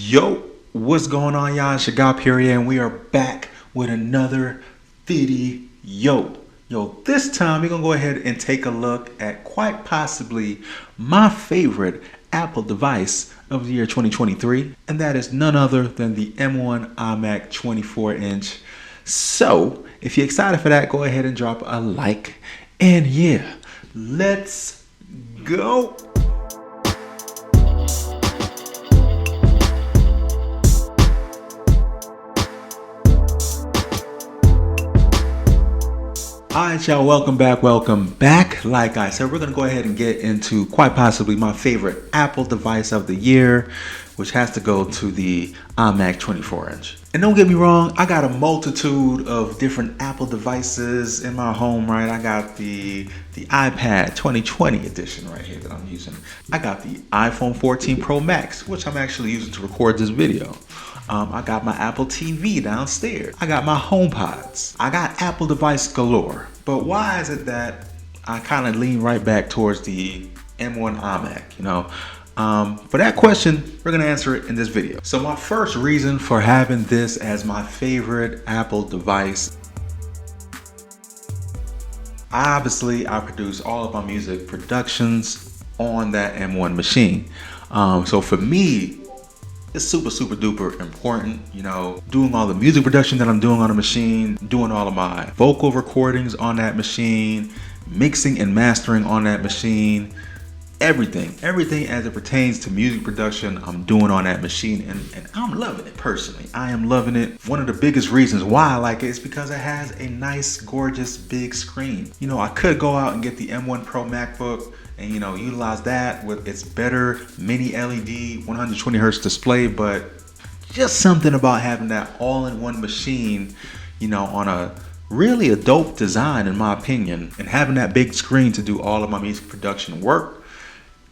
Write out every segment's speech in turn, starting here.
Yo, what's going on, y'all? It's your guy Perrier, and we are back with another video. Yo, this time we're gonna go ahead and take a look at quite possibly my favorite Apple device of the year 2023, and that is none other than the M1 iMac 24-inch. So, if you're excited for that, go ahead and drop a like, and yeah, let's go. Alright, y'all, welcome back. Like I said, we're going to go ahead and get into quite possibly my favorite Apple device of the year, which has to go to the iMac 24-inch. And don't get me wrong, I got a multitude of different Apple devices in my home, right? I got the iPad 2020 edition right here that I'm using. I got the iPhone 14 Pro Max, which I'm actually using to record this video. I got my Apple TV downstairs. I got my HomePods. I got Apple device galore. But why is it that I kind of lean right back towards the M1 iMac, you know? For that question, we're gonna answer it in this video. So my first reason for having this as my favorite Apple device, obviously I produce all of my music productions on that M1 machine. So for me, it's super duper important, you know, doing all the music production that I'm doing on the machine, doing all of my vocal recordings on that machine, mixing and mastering on that machine, everything as it pertains to music production, I'm doing on that machine, and I'm loving it personally. I am loving it. One of the biggest reasons why I like it is because it has a nice, gorgeous, big screen. You know, I could go out and get the M1 Pro MacBook and, you know, utilize that with its better mini LED 120 hertz display, but just something about having that all-in-one machine, you know, on a really a dope design in my opinion, and having that big screen to do all of my music production work,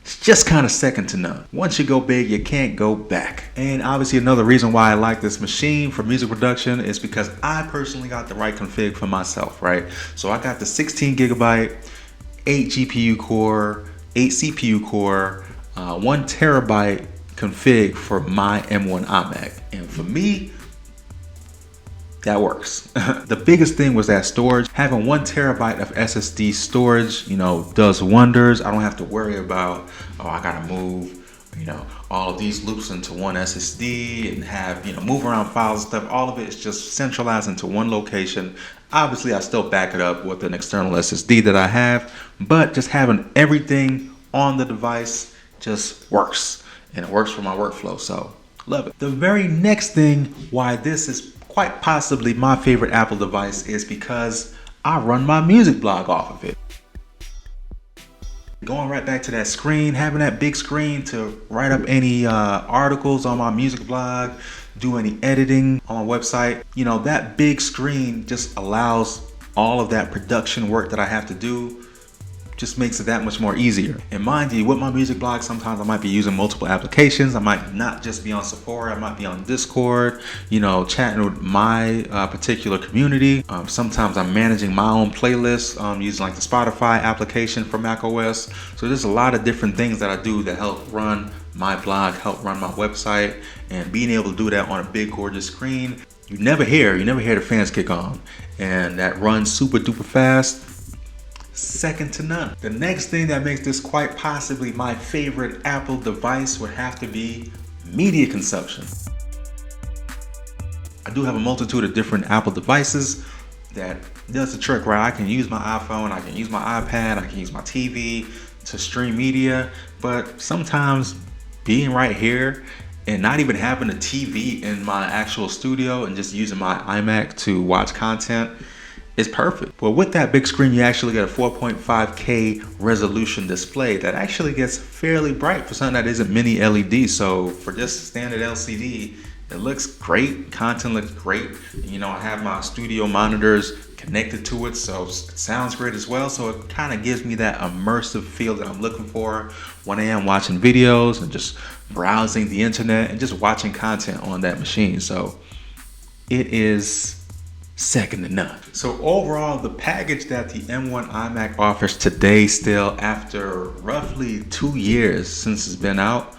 it's just kind of second to none. Once you go big, you can't go back. And obviously another reason why I like this machine for music production is because I personally got the right config for myself, right? So I got the 16 gigabyte, 8 GPU core, 8 CPU core, 1 terabyte config for my M1 iMac. And for me, that works. The biggest thing was that storage. Having 1 terabyte of SSD storage, you know, does wonders. I don't have to worry about, oh, I gotta move, you know, all of these loops into one SSD and have, you know, move around files and stuff. All of it is just centralized into one location. Obviously, I still back it up with an external SSD that I have, but just having everything on the device just works, and it works for my workflow, so love it. The very next thing why this is quite possibly my favorite Apple device is because I run my music blog off of it. Going right back to that screen, having that big screen to write up any articles on my music blog, do any editing on my website, you know, that big screen just allows all of that production work that I have to do, just makes it that much more easier. And mind you, with my music blog, sometimes I might be using multiple applications. I might not just be on Sephora, I might be on Discord, you know, chatting with my particular community. Sometimes I'm managing my own playlists using like the Spotify application for macOS. So there's a lot of different things that I do that help run my blog, help run my website, and being able to do that on a big gorgeous screen, you never hear the fans kick on, and that runs super duper fast, second to none. The next thing that makes this quite possibly my favorite Apple device would have to be media consumption. I do have a multitude of different Apple devices that does the trick, right? I can use my iPhone, I can use my iPad, I can use my TV to stream media, but sometimes being right here and not even having a TV in my actual studio and just using my iMac to watch content is perfect. Well, with that big screen, you actually get a 4.5K resolution display that actually gets fairly bright for something that isn't mini LED. So for just standard LCD, it looks great. Content looks great. You know, I have my studio monitors connected to it, so it sounds great as well. So it kind of gives me that immersive feel that I'm looking for when I am watching videos and just browsing the internet and just watching content on that machine. So it is second to none. So overall, the package that the M1 iMac offers today, still after roughly 2 years since it's been out,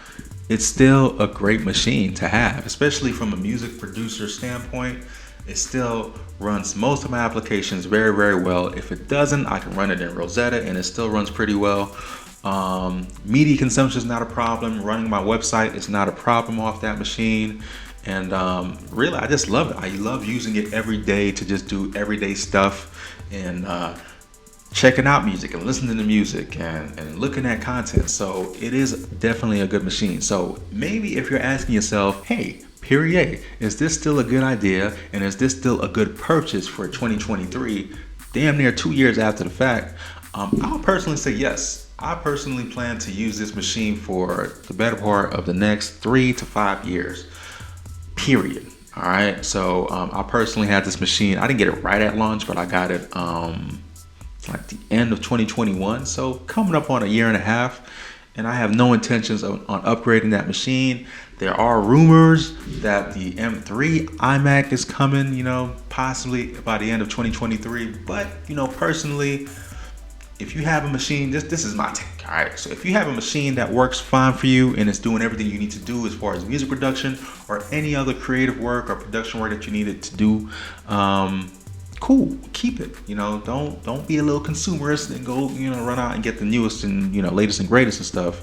it's still a great machine to have, especially from a music producer standpoint. It still runs most of my applications very, very well. If it doesn't, I can run it in Rosetta and it still runs pretty well. Media consumption is not a problem. Running my website is not a problem off that machine. And really, I just love it. I love using it every day to just do everyday stuff and checking out music and listening to music and looking at content. So it is definitely a good machine. So maybe if you're asking yourself, hey, Perrier, is this still a good idea? And is this still a good purchase for 2023? Damn near 2 years after the fact. I'll personally say yes. I personally plan to use this machine for the better part of the next 3 to 5 years. Period. All right. So I personally had this machine. I didn't get it right at launch, but I got it like the end of 2021. So coming up on a year and a half, and I have no intentions on upgrading that machine. There are rumors that the M3 iMac is coming, possibly by the end of 2023. But, personally, if you have a machine, this is my take, all right? So if you have a machine that works fine for you and it's doing everything you need to do as far as music production or any other creative work or production work that you needed to do, cool, keep it. Don't be a little consumerist and go, run out and get the newest and, latest and greatest and stuff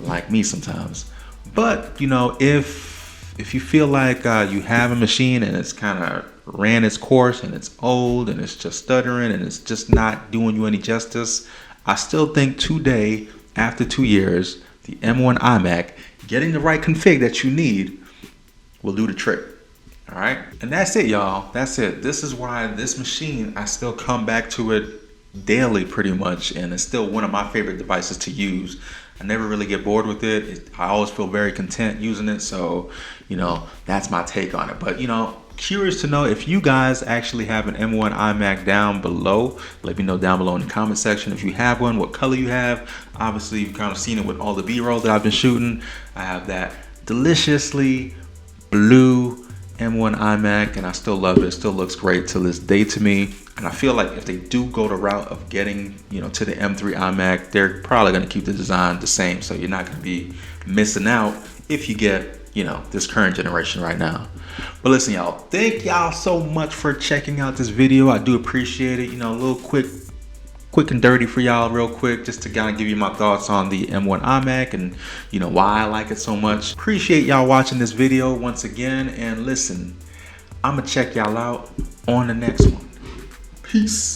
like me sometimes. But, if you feel like you have a machine and it's kind of ran its course and it's old and it's just stuttering and it's just not doing you any justice, I still think today, after 2 years, the M1 iMac, getting the right config that you need will do the trick. All right. And that's it, y'all. That's it. This is why this machine, I still come back to it daily pretty much. And it's still one of my favorite devices to use. I never really get bored with it. I always feel very content using it. So, that's my take on it. But, curious to know if you guys actually have an M1 iMac down below. Let me know down below in the comment section if you have one, what color you have. Obviously, you've kind of seen it with all the B-roll that I've been shooting. I have that deliciously blue M1 iMac, and I still love it. It still looks great till this day to me. And I feel like if they do go the route of getting, to the M3 iMac, they're probably going to keep the design the same. So you're not going to be missing out if you get, this current generation right now. But listen, y'all, thank y'all so much for checking out this video. I do appreciate it. A little quick and dirty for y'all real quick, just to kind of give you my thoughts on the M1 iMac and, why I like it so much. Appreciate y'all watching this video once again. And listen, I'm going to check y'all out on the next one. Peace.